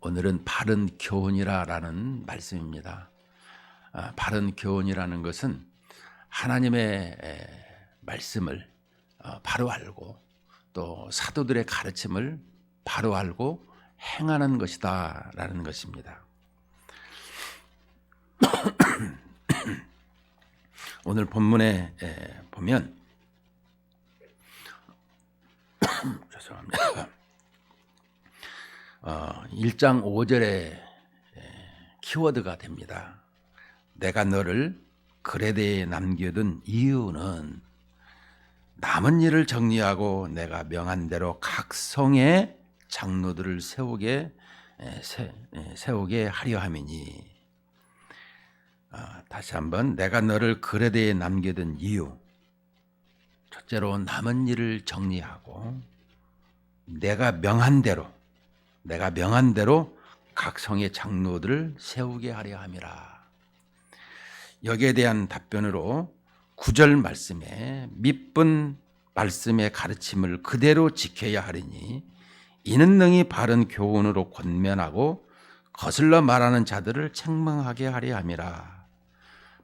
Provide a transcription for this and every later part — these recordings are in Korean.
오늘은 바른 교훈이라는 말씀입니다. 바른 교훈이라는 것은 하나님의 말씀을 바로 알고 또 사도들의 가르침을 바로 알고 행하는 것이다 라는 것입니다. 오늘 본문에 보면 죄송합니다. 1장 5절의 키워드가 됩니다. 내가 너를 그레데에 남겨둔 이유는 남은 일을 정리하고 내가 명한 대로 각 성의 장로들을 세우게 하려 함이니. 다시 한번, 내가 너를 그레데에 남겨둔 이유, 첫째로 남은 일을 정리하고 내가 명한 대로 각 성의 장로들을 세우게 하려 함이라. 여기에 대한 답변으로 9절 말씀에 밑분 말씀의 가르침을 그대로 지켜야 하리니 이는 능히 바른 교훈으로 권면하고 거슬러 말하는 자들을 책망하게 하려 함이라.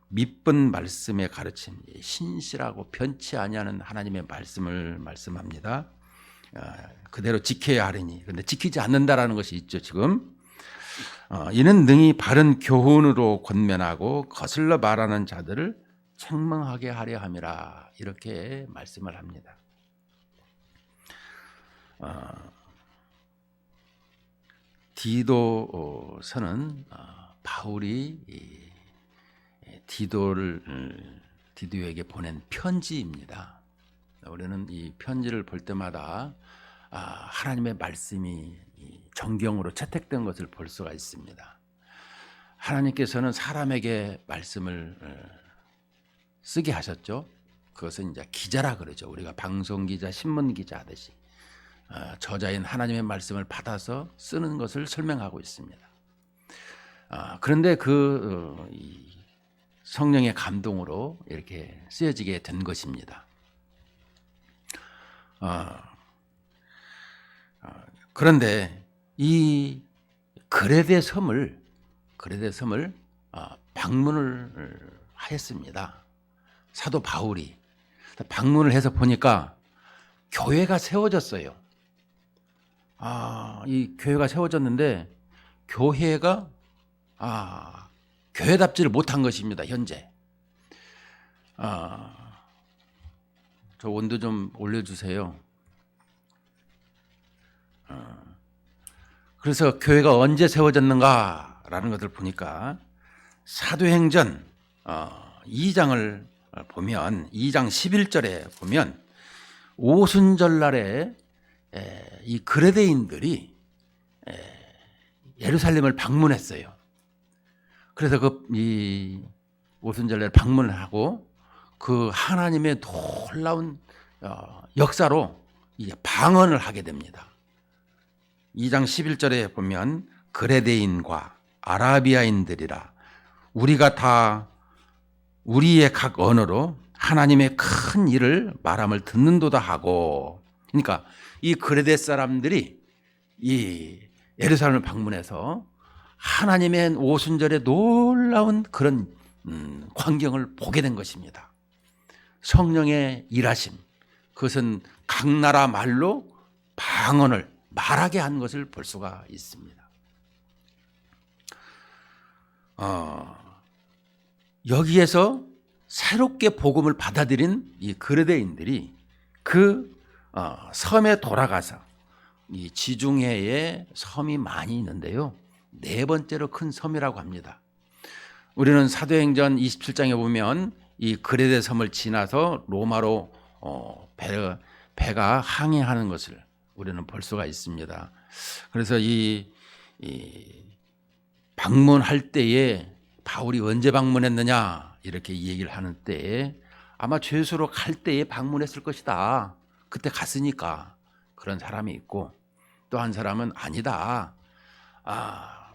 밑분 말씀의 가르침, 신실하고 변치 아니하는 하나님의 말씀을 말씀합니다. 그대로 지켜야 하리니. 그런데 지키지 않는다라는 것이 있죠 지금. 이는 능히 바른 교훈으로 권면하고 거슬러 말하는 자들을 책망하게 하려 함이라. 이렇게 말씀을 합니다. 디도서는 바울이 디도에게 보낸 편지입니다. 우리는 이 편지를 볼 때마다 하나님의 말씀이 정경으로 채택된 것을 볼 수가 있습니다. 하나님께서는 사람에게 말씀을 쓰게 하셨죠. 그것은 이제 기자라 그러죠. 우리가 방송 기자, 신문 기자 하듯이 저자인 하나님의 말씀을 받아서 쓰는 것을 설명하고 있습니다. 그런데 이 성령의 감동으로 이렇게 쓰여지게 된 것입니다. 그런데 이 그레데 섬을 방문을 하였습니다. 사도 바울이 방문을 해서 보니까 교회가 세워졌어요. 이 교회가 세워졌는데 교회가 교회답지를 못한 것입니다. 현재. 저 원도 좀 올려주세요. 그래서 교회가 언제 세워졌는가라는 것을 보니까 사도행전 2장을 보면 2장 11절에 보면 오순절날에 이 그레데인들이 예루살렘을 방문했어요. 그래서 이 오순절날 방문을 하고 그 하나님의 놀라운 역사로 이제 방언을 하게 됩니다. 2장 11절에 보면 그레데인과 아라비아인들이라 우리가 다 우리의 각 언어로 하나님의 큰 일을 말함을 듣는도다 하고. 그러니까 이 그레데 사람들이 이 예루살렘을 방문해서 하나님의 오순절의 놀라운 그런 광경을 보게 된 것입니다. 성령의 일하심, 그것은 각 나라 말로 방언을 말하게 한 것을 볼 수가 있습니다. 여기에서 새롭게 복음을 받아들인 이 그레데인들이 그 섬에 돌아가서 이 지중해에 섬이 많이 있는데요, 네 번째로 큰 섬이라고 합니다. 우리는 사도행전 27장에 보면 이 그레데 섬을 지나서 로마로 배가 항해하는 것을 우리는 볼 수가 있습니다. 그래서 이 방문할 때에 바울이 언제 방문했느냐 이렇게 얘기를 하는 때에 아마 죄수로 갈 때에 방문했을 것이다. 그때 갔으니까. 그런 사람이 있고, 또 한 사람은 아니다.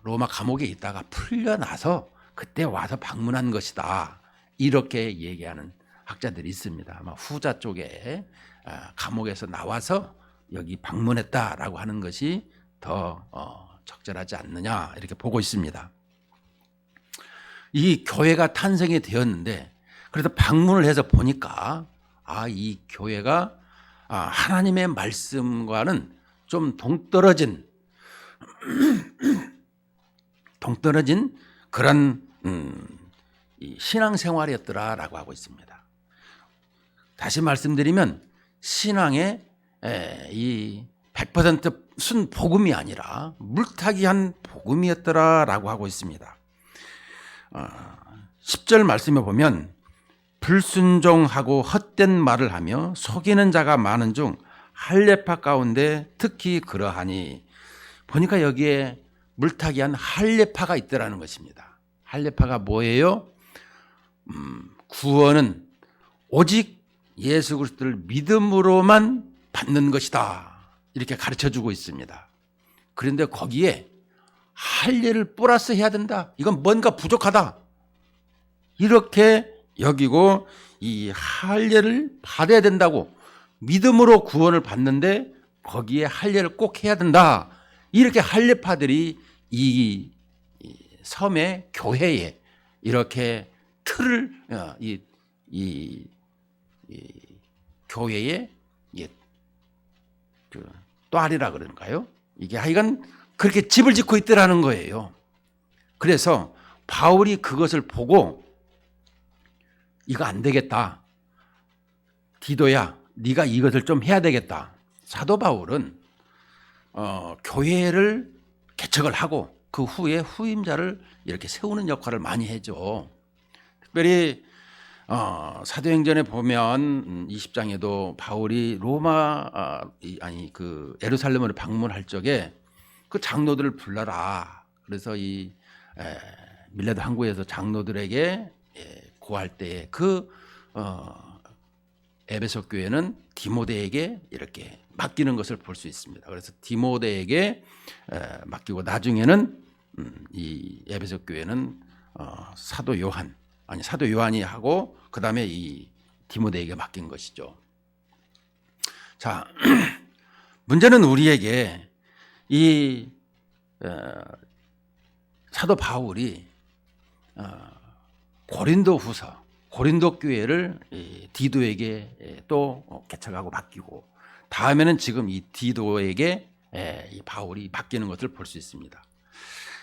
로마 감옥에 있다가 풀려나서 그때 와서 방문한 것이다. 이렇게 얘기하는 학자들이 있습니다. 아마 후자 쪽에 감옥에서 나와서 여기 방문했다라고 하는 것이 더 적절하지 않느냐 이렇게 보고 있습니다. 이 교회가 탄생이 되었는데 그래서 방문을 해서 보니까 이 교회가 하나님의 말씀과는 좀 동떨어진 그런 이 신앙생활이었더라라고 하고 있습니다. 다시 말씀드리면 신앙의 이 100% 순복음이 아니라 물타기한 복음이었더라라고 하고 있습니다. 10절 말씀에 보면 불순종하고 헛된 말을 하며 속이는 자가 많은 중 할례파 가운데 특히 그러하니, 보니까 여기에 물타기한 할례파가 있더라는 것입니다. 할례파가 뭐예요? 구원은 오직 예수 그리스도를 믿음으로만 받는 것이다 이렇게 가르쳐주고 있습니다. 그런데 거기에 할례를 플러스 해야 된다, 이건 뭔가 부족하다 이렇게 여기고, 이 할례를 받아야 된다고, 믿음으로 구원을 받는데 거기에 할례를 꼭 해야 된다 이렇게 할례파들이 이 섬의 교회에 이렇게 틀을 이 교회의 또아리라 그러는가요? 이게 하여간 그렇게 집을 짓고 있더라는 거예요. 그래서 바울이 그것을 보고 이거 안 되겠다, 디도야 네가 이것을 좀 해야 되겠다. 사도 바울은 교회를 개척을 하고 그 후에 후임자를 이렇게 세우는 역할을 많이 해줘. 특별히 사도행전에 보면 20장에도 바울이 그 예루살렘을 방문할 적에 그 장로들을 불러라. 그래서 이 밀레도 항구에서 장로들에게 구할 때에 그 에베소 교회는 디모데에게 이렇게 맡기는 것을 볼 수 있습니다. 그래서 디모데에게 맡기고 나중에는 이 에베소 교회는 사도 요한이 하고 그 다음에 이 디모데에게 맡긴 것이죠. 자, 문제는 우리에게 이 사도 바울이 고린도 교회를 디도에게 또 개척하고 맡기고, 다음에는 지금 이 디도에게 이 바울이 맡기는 것을 볼 수 있습니다.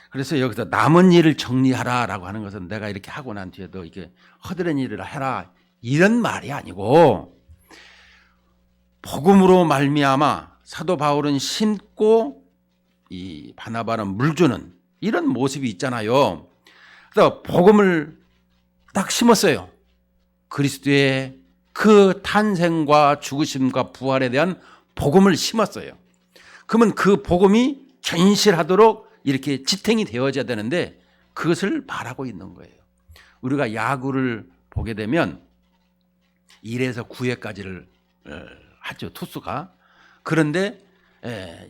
그래서 여기서 남은 일을 정리하라라고 하는 것은 내가 이렇게 하고 난 뒤에도 이게 허드렛 일을 해라 이런 말이 아니고, 복음으로 말미암아 사도 바울은 심고 이 바나바는 물 주는 이런 모습이 있잖아요. 그래서 복음을 딱 심었어요. 그리스도의 그 탄생과 죽으심과 부활에 대한 복음을 심었어요. 그러면 그 복음이 견실하도록 이렇게 지탱이 되어져야 되는데 그것을 말하고 있는 거예요. 우리가 야구를 보게 되면 1에서 9회까지를 하죠, 투수가. 그런데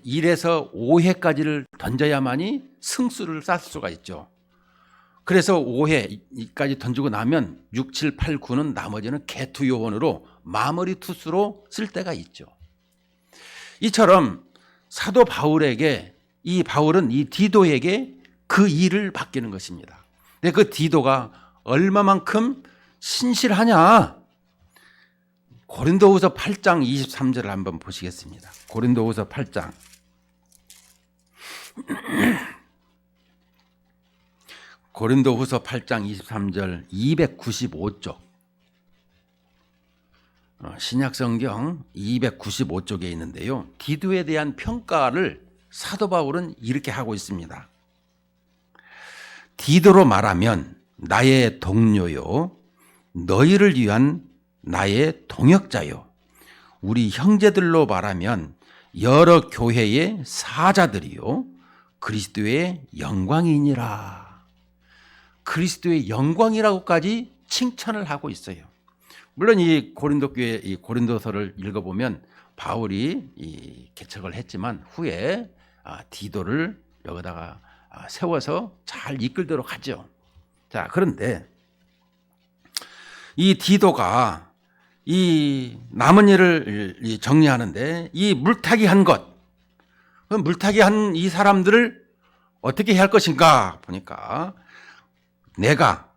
1에서 5회까지를 던져야만이 승수를 쌓을 수가 있죠. 그래서 5회까지 던지고 나면 6, 7, 8, 9는 나머지는 개투 요원으로 마무리 투수로 쓸 때가 있죠. 이처럼 사도 바울에게 이 바울은 이 디도에게 그 일을 맡기는 것입니다. 근데 그 디도가 얼마만큼 신실하냐? 고린도후서 8장 23절을 한번 보시겠습니다. 고린도후서 8장 고린도후서 8장 23절 295쪽, 신약성경 295쪽에 있는데요. 디도에 대한 평가를 사도 바울은 이렇게 하고 있습니다. 디도로 말하면 나의 동료요, 너희를 위한 나의 동역자요, 우리 형제들로 말하면 여러 교회의 사자들이요, 그리스도의 영광이니라. 그리스도의 영광이라고까지 칭찬을 하고 있어요. 물론 이 고린도 교회 이 고린도서를 읽어보면 바울이 이 개척을 했지만 후에 디도를 여기다가 세워서 잘 이끌도록 하죠. 자, 그런데 이 디도가 이 남은 일을 정리하는데 이 물타기 한 것, 물타기 한 이 사람들을 어떻게 해야 할 것인가 보니까 내가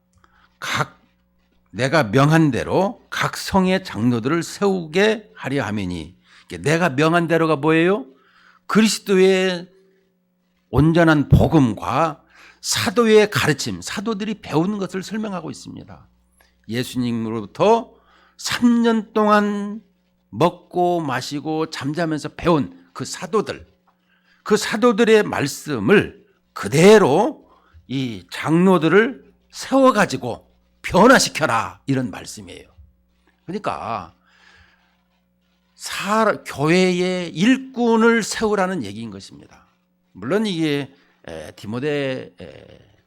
명한 대로 각 성의 장로들을 세우게 하려 하매니, 내가 명한 대로가 뭐예요? 그리스도의 온전한 복음과 사도의 가르침, 사도들이 배운 것을 설명하고 있습니다. 예수님으로부터 3년 동안 먹고 마시고 잠자면서 배운 그 사도들의 말씀을 그대로 이 장로들을 세워가지고 변화시켜라, 이런 말씀이에요. 그러니까 교회의 일꾼을 세우라는 얘기인 것입니다. 물론 이게 디모데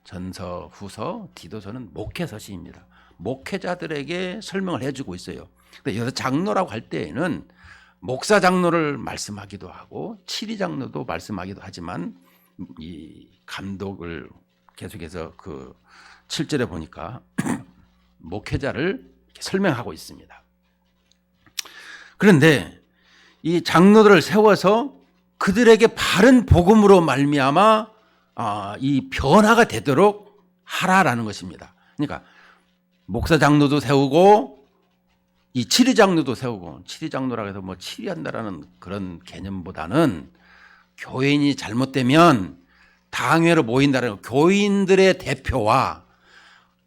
전서, 후서, 디도서는 목회서시입니다. 목회자들에게 설명을 해주고 있어요. 근데 여기서 장로라고 할 때에는 목사 장로를 말씀하기도 하고 치리 장로도 말씀하기도 하지만, 이 감독을 계속해서 그 7절에 보니까 목회자를 설명하고 있습니다. 그런데 이 장로들을 세워서 그들에게 바른 복음으로 말미암아 이 변화가 되도록 하라라는 것입니다. 그러니까 목사 장로도 세우고 이 치리 장로도 세우고, 치리 장로라고 해서 뭐 치리한다라는 그런 개념보다는 교인이 잘못되면 당회로 모인다는, 교인들의 대표와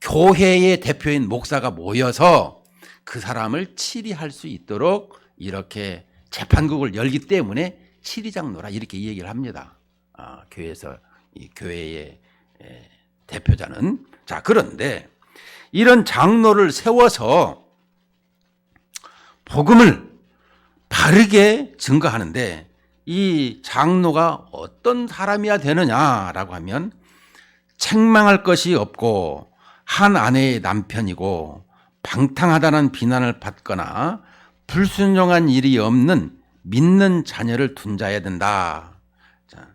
교회의 대표인 목사가 모여서 그 사람을 치리할 수 있도록 이렇게 재판국을 열기 때문에 치리장로라 이렇게 얘기를 합니다. 교회에서 이 교회의 대표자는. 자, 그런데 이런 장로를 세워서 복음을 바르게 증거하는데, 이 장로가 어떤 사람이야 되느냐라고 하면 책망할 것이 없고 한 아내의 남편이고 방탕하다는 비난을 받거나 불순종한 일이 없는 믿는 자녀를 둔 자여야 된다. 자,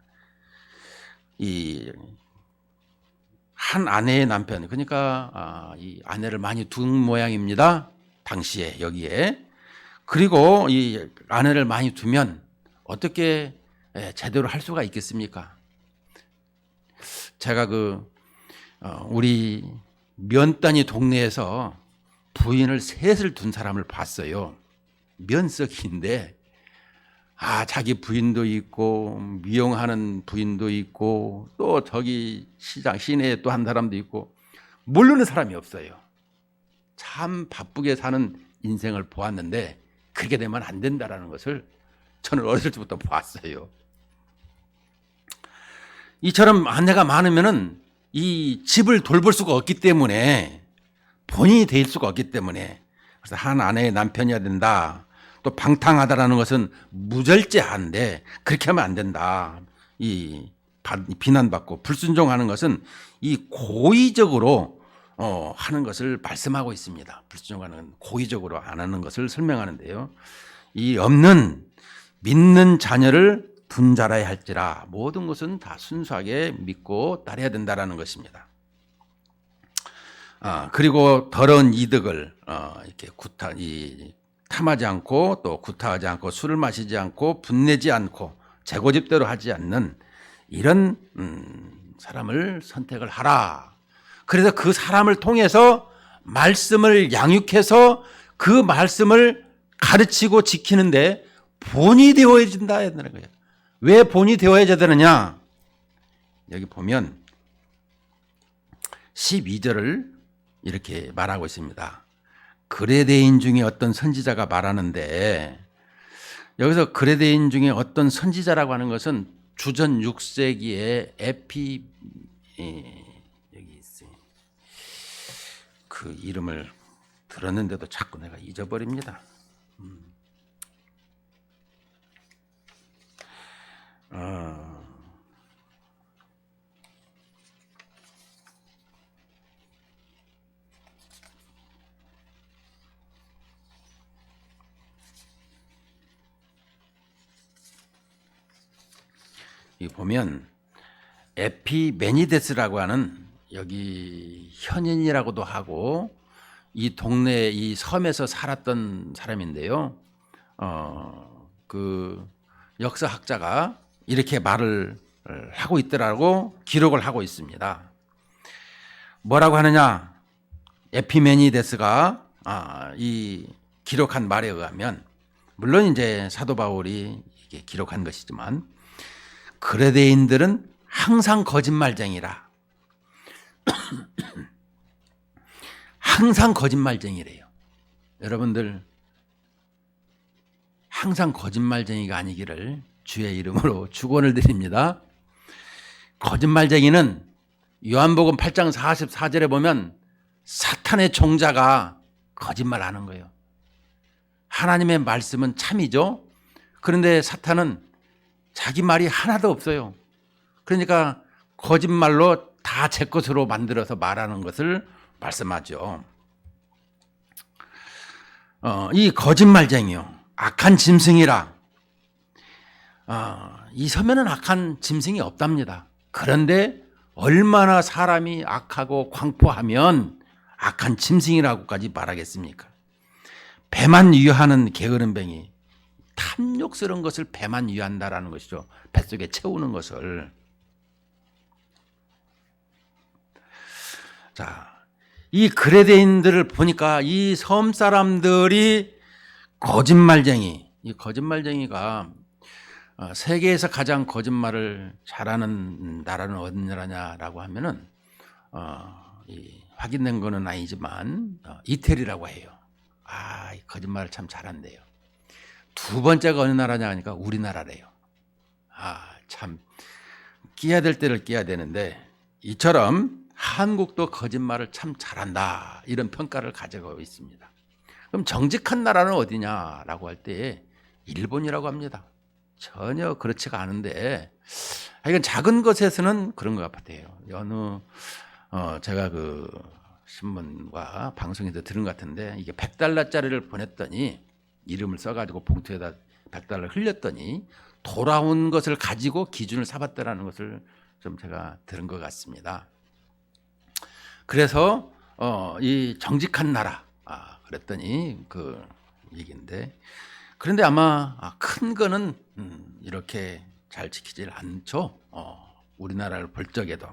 이 한 아내의 남편, 그러니까 이 아내를 많이 둔 모양입니다. 당시에 여기에. 그리고 이 아내를 많이 두면 어떻게 제대로 할 수가 있겠습니까? 제가 우리 면단위 동네에서 부인을 셋을 둔 사람을 봤어요. 면석인데 자기 부인도 있고 미용하는 부인도 있고 또 저기 시내에 또 한 사람도 있고 모르는 사람이 없어요. 참 바쁘게 사는 인생을 보았는데 그렇게 되면 안 된다라는 것을 저는 어렸을 때부터 봤어요. 이처럼 아내가 많으면은 이 집을 돌볼 수가 없기 때문에, 본인이 될 수가 없기 때문에, 그래서 한 아내의 남편이어야 된다. 또 방탕하다라는 것은 무절제한데 그렇게 하면 안 된다. 이 비난받고 불순종하는 것은 이 고의적으로 하는 것을 말씀하고 있습니다. 불순종하는, 고의적으로 안 하는 것을 설명하는데요. 이 없는 믿는 자녀를 둔 자라야 할지라 모든 것은 다 순수하게 믿고 따라야 된다라는 것입니다. 그리고 더러운 이득을 이렇게 탐하지 않고 또 구타하지 않고 술을 마시지 않고 분내지 않고 제 고집대로 하지 않는 이런 사람을 선택을 하라. 그래서 그 사람을 통해서 말씀을 양육해서 그 말씀을 가르치고 지키는데 본이 되어야된다 하는 거예요. 왜 본이 되어야 되느냐? 여기 보면 12절을 이렇게 말하고 있습니다. 그레데인 중에 어떤 선지자가 말하는데, 여기서 그레데인 중에 어떤 선지자라고 하는 것은 주전 6세기에 여기 있어요. 그 이름을 들었는데도 자꾸 내가 잊어버립니다. 이 보면 에피메니데스라고 하는, 여기 현인이라고도 하고 이 동네 이 섬에서 살았던 사람인데요. 그 역사학자가 이렇게 말을 하고 있더라고 기록을 하고 있습니다. 뭐라고 하느냐? 에피메니데스가 이 기록한 말에 의하면, 물론 이제 사도 바울이 이게 기록한 것이지만, 그레데인들은 항상 거짓말쟁이라. 항상 거짓말쟁이래요. 여러분들 항상 거짓말쟁이가 아니기를 주의 이름으로 축원을 드립니다. 거짓말쟁이는 요한복음 8장 44절에 보면 사탄의 종자가 거짓말하는 거예요. 하나님의 말씀은 참이죠. 그런데 사탄은 자기 말이 하나도 없어요. 그러니까 거짓말로 다 제 것으로 만들어서 말하는 것을 말씀하죠. 이 거짓말쟁이요, 악한 짐승이라. 이 섬에는 악한 짐승이 없답니다. 그런데 얼마나 사람이 악하고 광포하면 악한 짐승이라고까지 말하겠습니까? 배만 위하는 게으름뱅이. 탐욕스러운 것을 배만 위한다라는 것이죠. 뱃속에 채우는 것을. 자, 이 그레데인들을 보니까 이 섬 사람들이 거짓말쟁이, 이 거짓말쟁이가 세계에서 가장 거짓말을 잘하는 나라는 어느 나라냐라고 하면은 확인된 거는 아니지만 이태리라고 해요. 이 거짓말을 참 잘한대요. 두 번째가 어느 나라냐 하니까 우리나라래요. 참 끼야 될 때를 끼야 되는데, 이처럼 한국도 거짓말을 참 잘한다, 이런 평가를 가져가고 있습니다. 그럼 정직한 나라는 어디냐라고 할 때 일본이라고 합니다. 전혀 그렇지가 않은데, 이건 작은 것에서는 그런 것 같아요. 어느 제가 그 신문과 방송에서 들은 것 같은데, 이게 $100짜리를 보냈더니 이름을 써가지고 봉투에다 $100 흘렸더니 돌아온 것을 가지고 기준을 삼았다라는 것을 좀 제가 들은 것 같습니다. 그래서 이 정직한 나라, 그랬더니 그 얘기인데, 그런데 아마 큰 거는 이렇게 잘 지키질 않죠. 우리나라를 볼 적에도.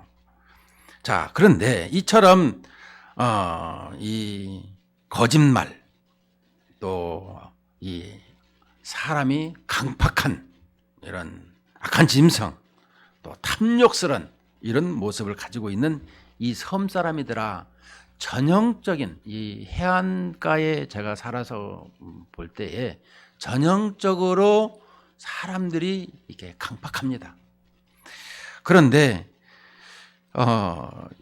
자, 그런데 이처럼 이 거짓말, 또 이 사람이 강팍한 이런 악한 짐승, 또 탐욕스런 이런 모습을 가지고 있는 이 섬 사람이더라. 전형적인 이 해안가에 제가 살아서 볼 때에 전형적으로 사람들이 이렇게 강팍합니다. 그런데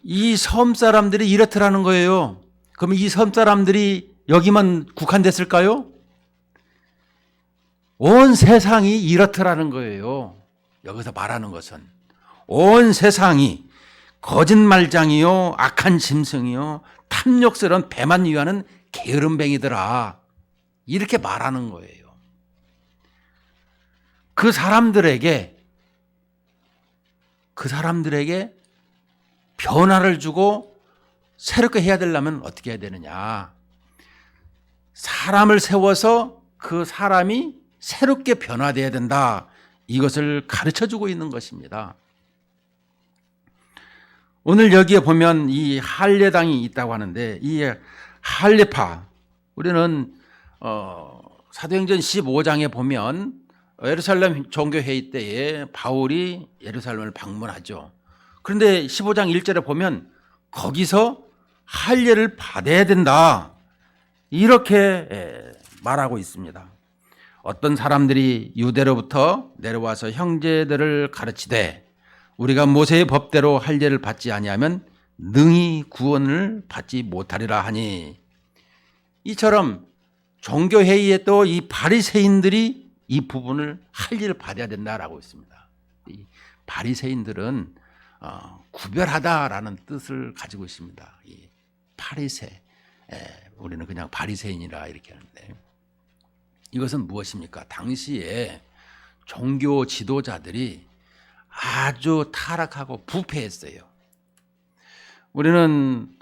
이 섬 사람들이 이렇더라는 거예요. 그럼 이 섬 사람들이 여기만 국한됐을까요? 온 세상이 이렇더라는 거예요. 여기서 말하는 것은 온 세상이 거짓말장이요, 악한 짐승이요, 탐욕스러운 배만 위하는 게으름뱅이더라, 이렇게 말하는 거예요. 그 사람들에게 변화를 주고 새롭게 해야 되려면 어떻게 해야 되느냐? 사람을 세워서 그 사람이 새롭게 변화되어야 된다, 이것을 가르쳐주고 있는 것입니다. 오늘 여기에 보면 이 할례당이 있다고 하는데, 이 할례파, 우리는 사도행전 15장에 보면 예루살렘 종교회의 때에 바울이 예루살렘을 방문하죠. 그런데 15장 1절에 보면 거기서 할례를 받아야 된다, 이렇게 말하고 있습니다. 어떤 사람들이 유대로부터 내려와서 형제들을 가르치되, 우리가 모세의 법대로 할례를 받지 아니하면 능히 구원을 받지 못하리라 하니, 이처럼 종교회의에 또 이 바리새인들이 이 부분을 할례를 받아야 된다라고 있습니다. 이 바리새인들은 구별하다라는 뜻을 가지고 있습니다. 이 바리새, 우리는 그냥 바리새인이라 이렇게 하는데, 이것은 무엇입니까? 당시에 종교 지도자들이 아주 타락하고 부패했어요. 우리는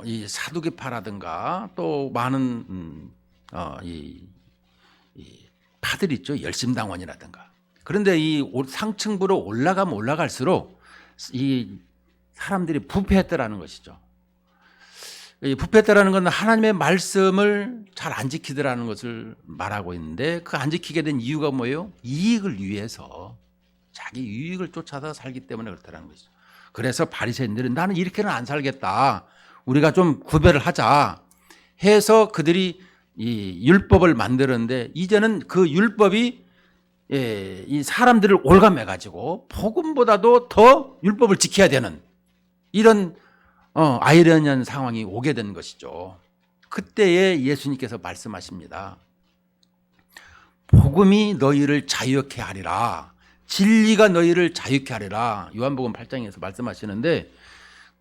이 사두개파라든가 또 많은 이 파들 있죠, 열심당원이라든가. 그런데 이 상층부로 올라가면 올라갈수록 이 사람들이 부패했다라는 것이죠. 이 부패했다라는 건 하나님의 말씀을 잘 안 지키더라는 것을 말하고 있는데, 그 안 지키게 된 이유가 뭐예요? 이익을 위해서, 자기 유익을 쫓아서 살기 때문에 그렇다는 것이죠. 그래서 바리새인들은 나는 이렇게는 안 살겠다, 우리가 좀 구별을 하자 해서 그들이 이 율법을 만들었는데, 이제는 그 율법이 이 사람들을 올감해 가지고 복음보다도 더 율법을 지켜야 되는 이런 아이러니한 상황이 오게 된 것이죠. 그때에 예수님께서 말씀하십니다. 복음이 너희를 자유케 하리라. 진리가 너희를 자유케 하리라. 요한복음 8장에서 말씀하시는데,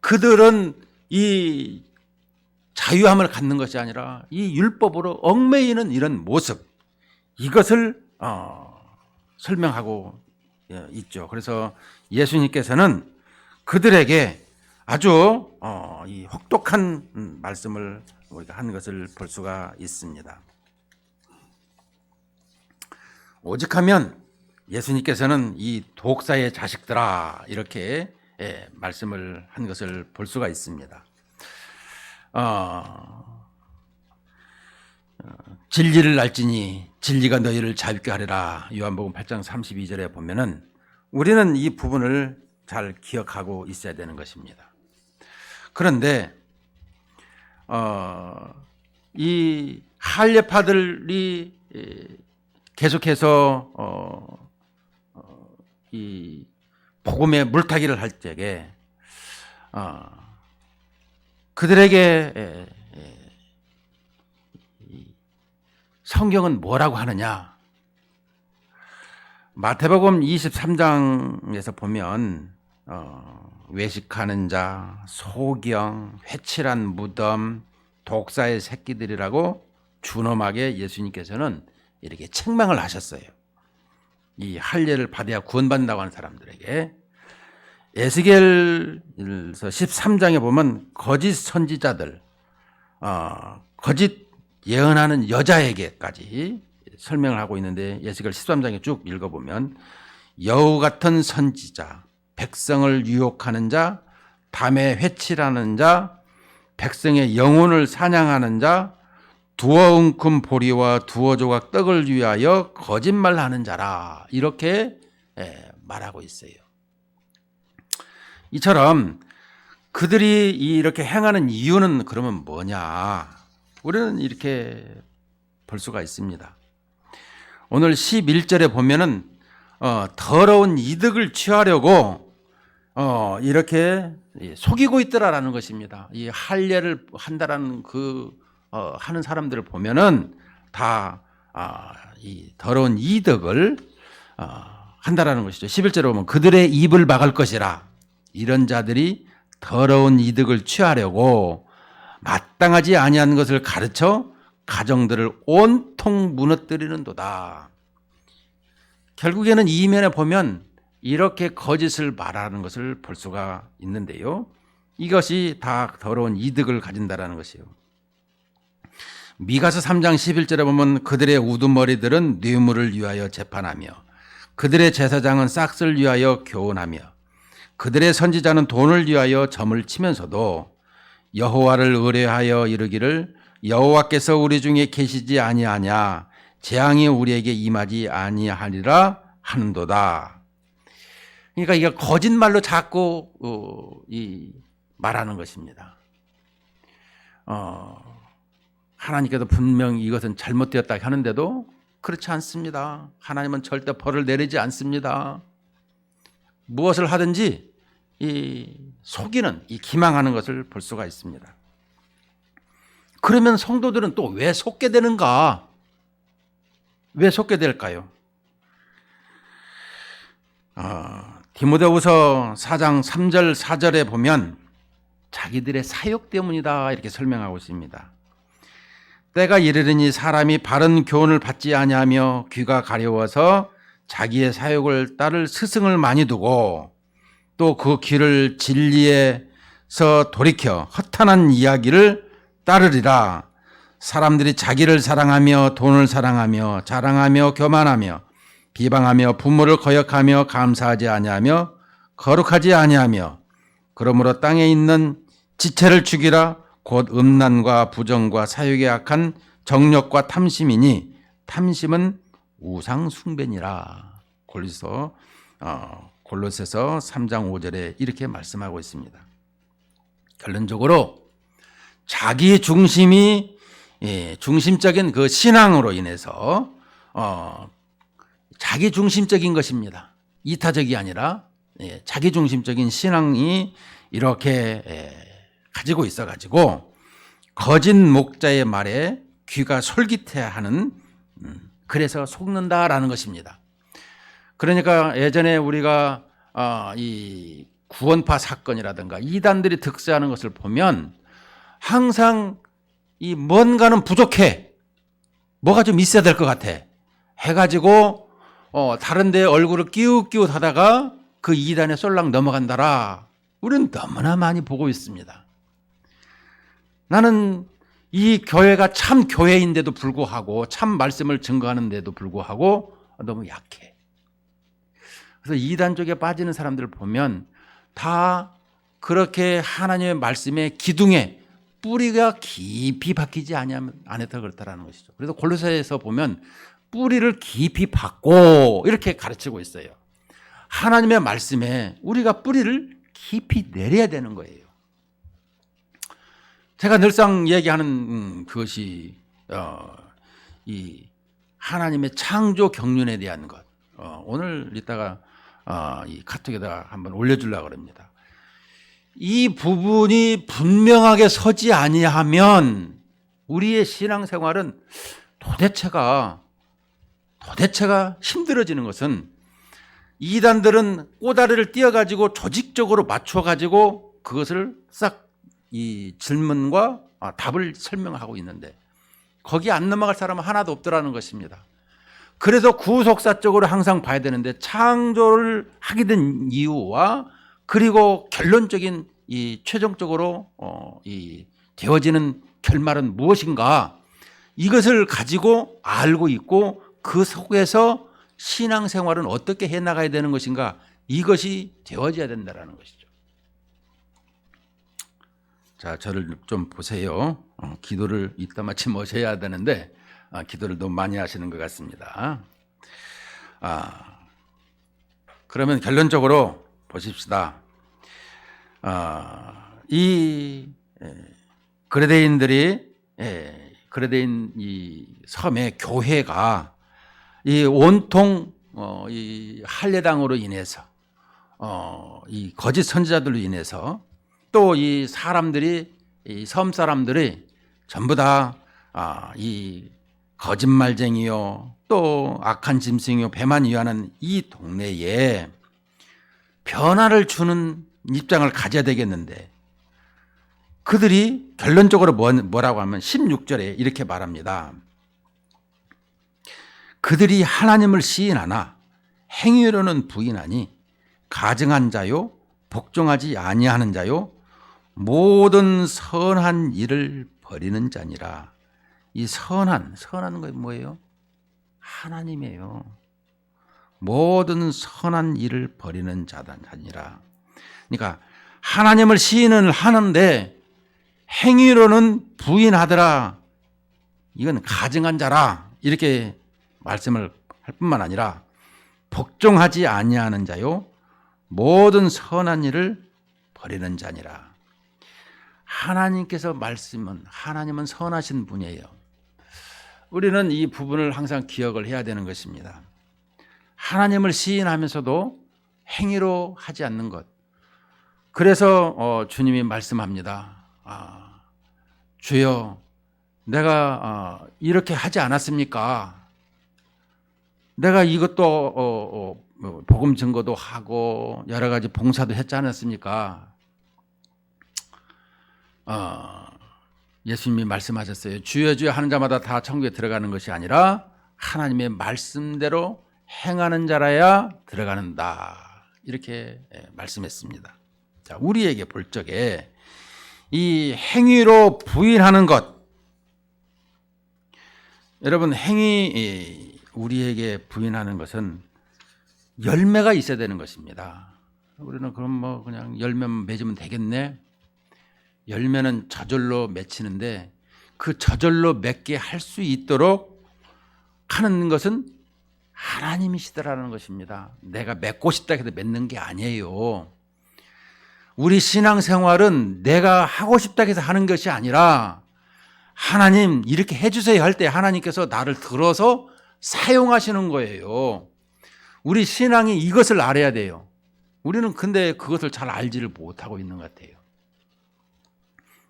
그들은 이 자유함을 갖는 것이 아니라 이 율법으로 얽매이는 이런 모습, 이것을 설명하고 있죠. 그래서 예수님께서는 그들에게 아주 이 혹독한 말씀을 우리가 한 것을 볼 수가 있습니다. 오직하면 예수님께서는 이 독사의 자식들아, 이렇게 말씀을 한 것을 볼 수가 있습니다. 진리를 알지니 진리가 너희를 자유케 하리라. 요한복음 8장 32절에 보면은 우리는 이 부분을 잘 기억하고 있어야 되는 것입니다. 그런데 이 할례파들이 계속해서 이 복음의 물타기를 할 때에 그들에게 성경은 뭐라고 하느냐? 마태복음 23장에서 보면 외식하는 자, 소경, 회칠한 무덤, 독사의 새끼들이라고 준엄하게 예수님께서는 이렇게 책망을 하셨어요. 이 할례를 받아야 구원받는다고 하는 사람들에게. 에스겔서 13장에 보면 거짓 선지자들, 거짓 예언하는 여자에게까지 설명을 하고 있는데, 에스겔 13장에 쭉 읽어보면 여우 같은 선지자, 백성을 유혹하는 자, 밤에 회칠하는 자, 백성의 영혼을 사냥하는 자, 두어 웅큼 보리와 두어 조각 떡을 위하여 거짓말하는 자라, 이렇게 말하고 있어요. 이처럼 그들이 이렇게 행하는 이유는 그러면 뭐냐? 우리는 이렇게 볼 수가 있습니다. 오늘 11절에 보면은 더러운 이득을 취하려고 이렇게 속이고 있더라라는 것입니다. 이 할례를 한다라는 하는 사람들을 보면은 다 이 더러운 이득을 한다라는 것이죠. 11절에 보면 그들의 입을 막을 것이라. 이런 자들이 더러운 이득을 취하려고 마땅하지 아니한 것을 가르쳐 가정들을 온통 무너뜨리는도다. 결국에는 이 이면에 보면 이렇게 거짓을 말하는 것을 볼 수가 있는데요. 이것이 다 더러운 이득을 가진다라는 것이에요. 미가서 3장 11절에 보면 그들의 우두머리들은 뇌물을 위하여 재판하며 그들의 제사장은 싹을 위하여 교훈하며 그들의 선지자는 돈을 위하여 점을 치면서도 여호와를 의뢰하여 이르기를 여호와께서 우리 중에 계시지 아니하냐, 재앙이 우리에게 임하지 아니하리라 하는도다. 그러니까 이게 거짓말로 자꾸 말하는 것입니다. 하나님께서 분명히 이것은 잘못되었다 하는데도 그렇지 않습니다. 하나님은 절대 벌을 내리지 않습니다. 무엇을 하든지 이 속이는, 이 기망하는 것을 볼 수가 있습니다. 그러면 성도들은 또 왜 속게 되는가? 왜 속게 될까요? 디모데후서 4장 3절 4절에 보면 자기들의 사욕 때문이다, 이렇게 설명하고 있습니다. 때가 이르르니 사람이 바른 교훈을 받지 아니하며 귀가 가려워서 자기의 사욕을 따를 스승을 많이 두고 또 그 길을 진리에서 돌이켜 허탄한 이야기를 따르리라. 사람들이 자기를 사랑하며 돈을 사랑하며 자랑하며 교만하며 비방하며 부모를 거역하며 감사하지 아니하며 거룩하지 아니하며 그러므로 땅에 있는 지체를 죽이라. 곧 음란과 부정과 사욕에 악한 정욕과 탐심이니 탐심은 우상 숭배니라. 골로새서 3장 5절에 이렇게 말씀하고 있습니다. 결론적으로 자기 중심이 중심적인 그 신앙으로 인해서 자기 중심적인 것입니다. 이타적이 아니라 자기 중심적인 신앙이 이렇게 가지고 있어가지고 거짓 목자의 말에 귀가 솔깃해하는, 그래서 속는다라는 것입니다. 그러니까 예전에 우리가 이 구원파 사건이라든가 이단들이 득세하는 것을 보면 항상 이 뭔가는 부족해, 뭐가 좀 있어야 될 것 같아 해가지고 다른 데 얼굴을 끼웃끼웃 하다가 그 이단에 쏠락 넘어간다라. 우리는 너무나 많이 보고 있습니다. 나는 이 교회가 참 교회인데도 불구하고, 참 말씀을 증거하는데도 불구하고 너무 약해. 그래서 이단 쪽에 빠지는 사람들을 보면 다 그렇게 하나님의 말씀의 기둥에 뿌리가 깊이 박히지 않았다 그렇다라는 것이죠. 그래서 골로새에서 보면 뿌리를 깊이 박고 이렇게 가르치고 있어요. 하나님의 말씀에 우리가 뿌리를 깊이 내려야 되는 거예요. 제가 늘상 얘기하는 그것이 이 하나님의 창조 경륜에 대한 것. 오늘 이따가 이 카톡에다가 한번 올려주려고 합니다. 이 부분이 분명하게 서지 아니하면 우리의 신앙생활은 도대체가 힘들어지는 것은, 이단들은 꼬다리를 띄어가지고 조직적으로 맞춰가지고 그것을 싹 이 질문과 답을 설명하고 있는데 거기 안 넘어갈 사람은 하나도 없더라는 것입니다. 그래서 구속사적으로 항상 봐야 되는데 창조를 하게 된 이유와 그리고 결론적인 이 최종적으로 이 되어지는 결말은 무엇인가, 이것을 가지고 알고 있고 그 속에서 신앙생활은 어떻게 해나가야 되는 것인가, 이것이 되어져야 된다는 것이죠. 자, 저를 좀 보세요. 기도를 이따 마침 모셔야 되는데 기도를 너무 많이 하시는 것 같습니다. 그러면 결론적으로 보십시다. 이 그레데인들이 그레데인 이 섬의 교회가 이 온통 이 할례당으로 인해서 이 거짓 선지자들로 인해서 또 이 사람들이, 이 섬 사람들이 전부 다 이 거짓말쟁이요 또 악한 짐승이요 배만 위하는 이 동네에 변화를 주는 입장을 가져야 되겠는데, 그들이 결론적으로 뭐라고 하면 16절에 이렇게 말합니다. 그들이 하나님을 시인하나 행위로는 부인하니 가증한 자요 복종하지 아니하는 자요 모든 선한 일을 버리는 자니라. 이 선한 건 뭐예요? 하나님이에요. 모든 선한 일을 버리는 자니라. 그러니까 하나님을 시인을 하는데 행위로는 부인하더라. 이건 가증한 자라. 이렇게 말씀을 할 뿐만 아니라 복종하지 아니하는 자요 모든 선한 일을 버리는 자니라. 하나님께서 하나님은 선하신 분이에요. 우리는 이 부분을 항상 기억을 해야 되는 것입니다. 하나님을 시인하면서도 행위로 하지 않는 것. 그래서 주님이 말씀합니다. 주여, 내가 이렇게 하지 않았습니까? 내가 이것도 복음 증거도 하고 여러 가지 봉사도 했지 않았습니까? 예수님이 말씀하셨어요. 주여 주여 하는 자마다 다 천국에 들어가는 것이 아니라 하나님의 말씀대로 행하는 자라야 들어가는다. 이렇게 말씀했습니다. 자, 우리에게 볼 적에 이 행위로 부인하는 것, 여러분 행위 우리에게 부인하는 것은 열매가 있어야 되는 것입니다. 우리는 그럼 뭐 그냥 열매만 맺으면 되겠네. 열매는 저절로 맺히는데 그 저절로 맺게 할 수 있도록 하는 것은 하나님이시더라는 것입니다. 내가 맺고 싶다 해서 맺는 게 아니에요. 우리 신앙생활은 내가 하고 싶다 해서 하는 것이 아니라 하나님 이렇게 해주세요 할 때 하나님께서 나를 들어서 사용하시는 거예요. 우리 신앙이 이것을 알아야 돼요. 우리는 근데 그것을 잘 알지를 못하고 있는 것 같아요.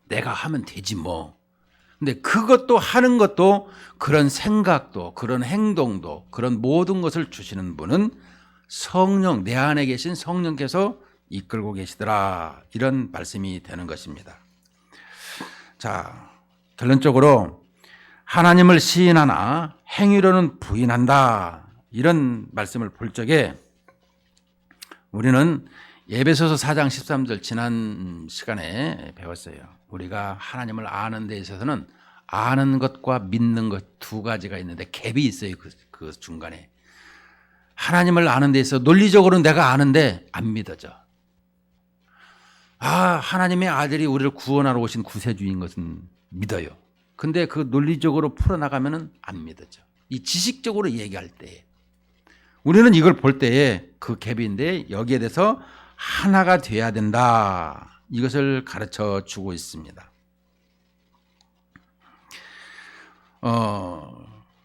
내가 하면 되지 뭐. 근데 그것도 하는 것도 그런 생각도 그런 행동도 그런 모든 것을 주시는 분은 성령, 내 안에 계신 성령께서 이끌고 계시더라. 이런 말씀이 되는 것입니다. 자, 결론적으로 하나님을 시인하나 행위로는 부인한다. 이런 말씀을 볼 적에 우리는 에베소서 4장 13절 지난 시간에 배웠어요. 우리가 하나님을 아는 데 있어서는 아는 것과 믿는 것 두 가지가 있는데 갭이 있어요. 그 중간에. 하나님을 아는 데 있어서 논리적으로는 내가 아는데 안 믿어져. 하나님의 아들이 우리를 구원하러 오신 구세주인 것은 믿어요. 근데 그 논리적으로 풀어나가면 안 믿어져. 이 지식적으로 얘기할 때 우리는 이걸 볼 때에 그 갭인데 여기에 대해서 하나가 돼야 된다. 이것을 가르쳐 주고 있습니다.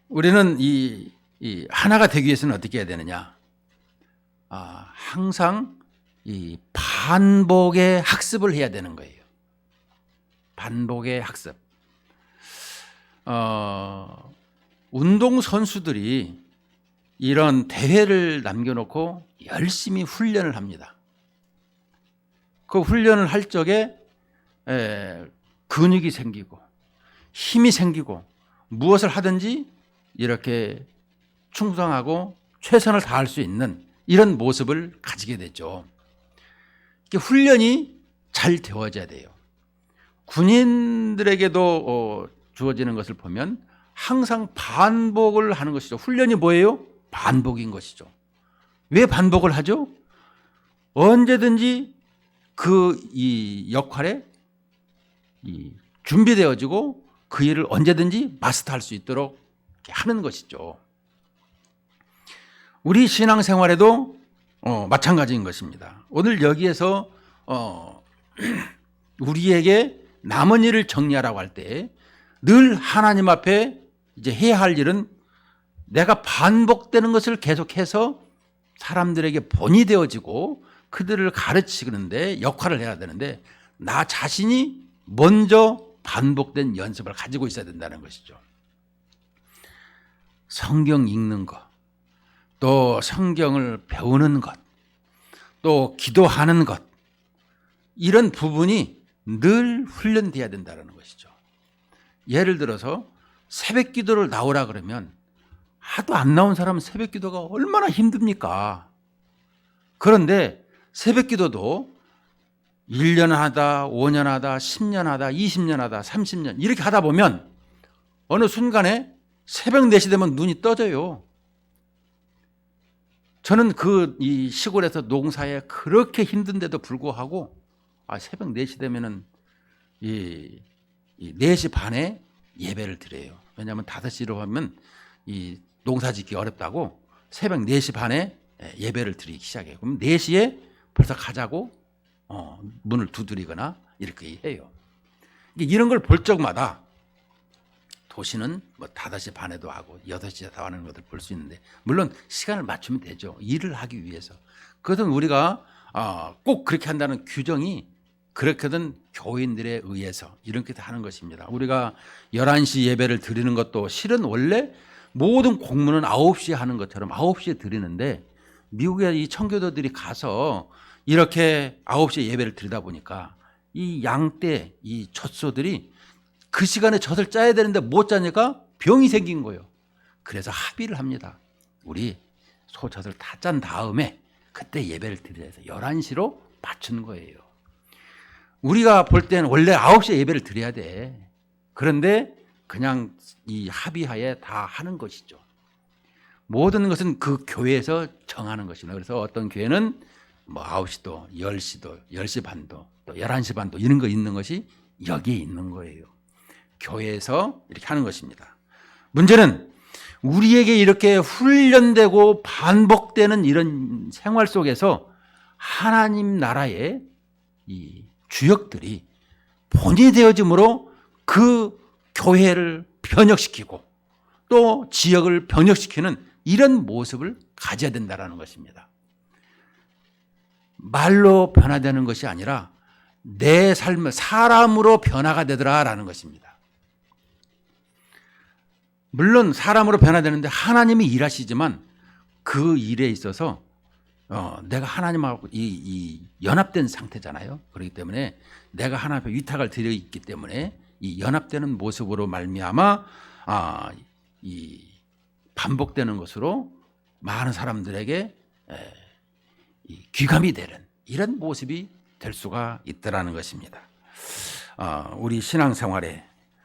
우리는 이 하나가 되기 위해서는 어떻게 해야 되느냐? 항상 이 반복의 학습을 해야 되는 거예요. 반복의 학습. 운동 선수들이 이런 대회를 남겨놓고 열심히 훈련을 합니다. 그 훈련을 할 적에 근육이 생기고 힘이 생기고 무엇을 하든지 이렇게 충성하고 최선을 다할 수 있는 이런 모습을 가지게 되죠. 훈련이 잘 되어져야 돼요. 군인들에게도 주어지는 것을 보면 항상 반복을 하는 것이죠. 훈련이 뭐예요? 반복인 것이죠. 왜 반복을 하죠? 언제든지 이 역할에 준비되어지고 그 일을 언제든지 마스터할 수 있도록 하는 것이죠. 우리 신앙생활에도 마찬가지인 것입니다. 오늘 여기에서 우리에게 남은 일을 정리하라고 할 때 늘 하나님 앞에 이제 해야 할 일은 내가 반복되는 것을 계속해서 사람들에게 본이 되어지고 그들을 가르치는데 역할을 해야 되는데 나 자신이 먼저 반복된 연습을 가지고 있어야 된다는 것이죠. 성경 읽는 것, 또 성경을 배우는 것, 또 기도하는 것, 이런 부분이 늘 훈련돼야 된다는 것이죠. 예를 들어서 새벽 기도를 나오라 그러면 하도 안 나온 사람은 새벽 기도가 얼마나 힘듭니까? 그런데 새벽 기도도 1년 하다, 5년 하다, 10년 하다, 20년 하다, 30년 이렇게 하다 보면 어느 순간에 새벽 4시 되면 눈이 떠져요. 저는 이 시골에서 농사에 그렇게 힘든데도 불구하고 새벽 4시 되면은 이 4시 반에 예배를 드려요. 왜냐하면 5시로 하면 이 농사 짓기 어렵다고 새벽 4시 반에 예배를 드리기 시작해요. 그럼 4시에 벌써 가자고 문을 두드리거나 이렇게 해요. 이런 걸 볼 적마다 도시는 뭐 5시 반에도 하고 6시에 다 하는 것을 볼 수 있는데 물론 시간을 맞추면 되죠. 일을 하기 위해서. 그것은 우리가 꼭 그렇게 한다는 규정이 그렇게든 교인들에 의해서 이렇게 하는 것입니다. 우리가 11시 예배를 드리는 것도 실은 원래 모든 공문은 9시에 하는 것처럼 9시에 드리는데 미국의 이 청교도들이 가서 이렇게 9시에 예배를 드리다 보니까 이 양떼, 이 젖소들이 그 시간에 젖을 짜야 되는데 못 짜니까 병이 생긴 거예요. 그래서 합의를 합니다. 우리 소젖을 다 짠 다음에 그때 예배를 드리자 해서 11시로 맞춘 거예요. 우리가 볼 때는 원래 9시에 예배를 드려야 돼. 그런데 그냥 이 합의하에 다 하는 것이죠. 모든 것은 그 교회에서 정하는 것입니다. 그래서 어떤 교회는 뭐 9시도, 10시도, 10시 반도, 또 11시 반도 이런 거 있는 것이 여기에 있는 거예요. 교회에서 이렇게 하는 것입니다. 문제는 우리에게 이렇게 훈련되고 반복되는 이런 생활 속에서 하나님 나라의 이 주역들이 본이 되어짐으로 그 교회를 변혁시키고 또 지역을 변혁시키는 이런 모습을 가져야 된다는 것입니다. 말로 변화되는 것이 아니라 내 삶을 사람으로 변화가 되더라라는 것입니다. 물론 사람으로 변화되는데 하나님이 일하시지만 그 일에 있어서 내가 하나님하고 이 연합된 상태잖아요. 그렇기 때문에 내가 하나님 앞에 위탁을 드려 있기 때문에 이 연합되는 모습으로 말미암아 이 반복되는 것으로 많은 사람들에게 귀감이 되는 이런 모습이 될 수가 있다라는 것입니다. 우리 신앙생활에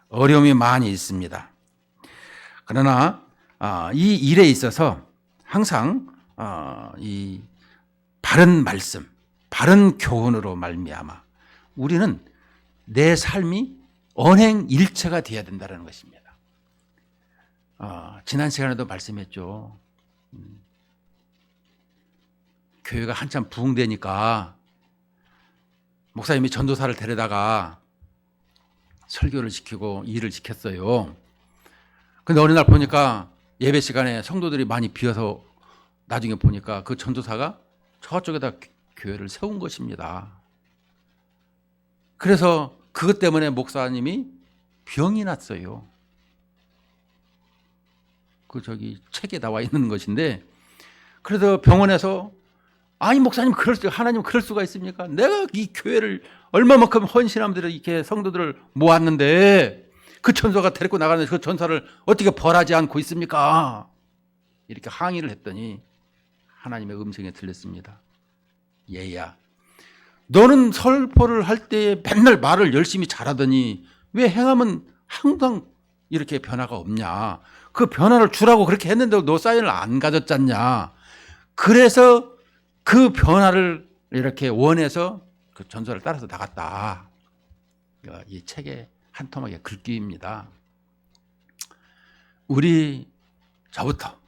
어려움이 많이 있습니다. 그러나 이 일에 있어서 항상 이 바른 말씀, 바른 교훈으로 말미암아 우리는 내 삶이 언행일체가 되어야 된다는 것입니다. 지난 시간에도 말씀했죠. 교회가 한참 부흥되니까 목사님이 전도사를 데려다가 설교를 시키고 일을 시켰어요. 근데 어느 날 보니까 예배 시간에 성도들이 많이 비어서 나중에 보니까 그 전도사가 저쪽에다 교회를 세운 것입니다. 그래서 그것 때문에 목사님이 병이 났어요. 책에 나와 있는 것인데, 그래서 병원에서 아니 목사님 하나님 그럴 수가 있습니까? 내가 이 교회를 얼마만큼 헌신함들을 이렇게 성도들을 모았는데 그 전도가 데리고 나가는데 그 전사를 어떻게 벌하지 않고 있습니까? 이렇게 항의를 했더니 하나님의 음성에 들렸습니다. 얘야, 너는 설포를 할 때 맨날 말을 열심히 잘하더니 왜 행함은 항상 이렇게 변화가 없냐? 그 변화를 주라고 그렇게 했는데 너 사인을 안 가졌잖냐? 그래서 그 변화를 이렇게 원해서 그 전설을 따라서 나갔다. 이 책의 한 토막의 글귀입니다. 저부터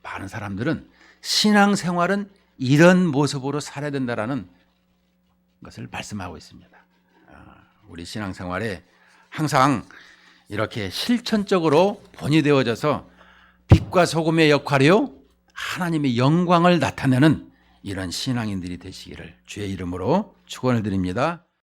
많은 사람들은 신앙생활은 이런 모습으로 살아야 된다라는 것을 말씀하고 있습니다. 우리 신앙생활에 항상 이렇게 실천적으로 본이되어져서 빛과 소금의 역할이요 하나님의 영광을 나타내는 이런 신앙인들이 되시기를 주의 이름으로 축원을 드립니다.